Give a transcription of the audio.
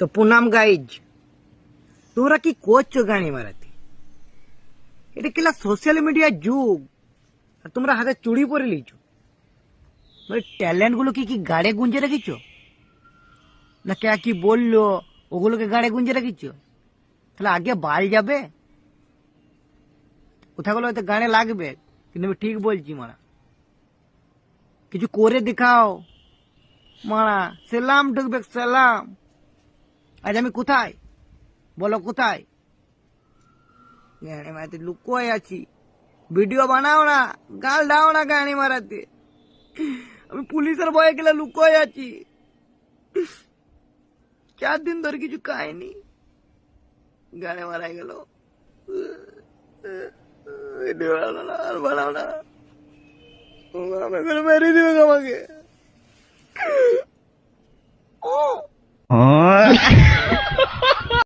তো পুনাম গাইজ, তোমরা কি করছো গাড়ি মারাতে? এটা কিলা সোশ্যাল মিডিয়ার যুগ, আর তোমরা হাতে চুড়ি পরে লিছো। ট্যালেন্ট গুলো কি গাড়ে গুঞ্জে রেখেছো, না কে কি বললো ওগুলোকে গাড়ে গুঞ্জে রেখেছো? তাহলে আগে বাল যাবে, কোথাগুলো হয়তো গাড়ে লাগবে, কিন্তু আমি ঠিক বলছি মারা, কিছু করে দেখাও মারা। সেলাম ঢুকবে সেলাম। আজ আমি কোথায় বলো, কোথায়? গাড়ি মারাতে লুকোয় আছি। ভিডিও বানাও না, গাল দাও না গাড়ি মারাতে। আমি পুলিশের ভয়ে গেলে লুকোয় আছি। 4 দিন ধরে কিছু খাইনি, গাড়ি মারাই গেল। ভিডিও বানাও না, আর বানাও না, মেরে দিবে আমাকে।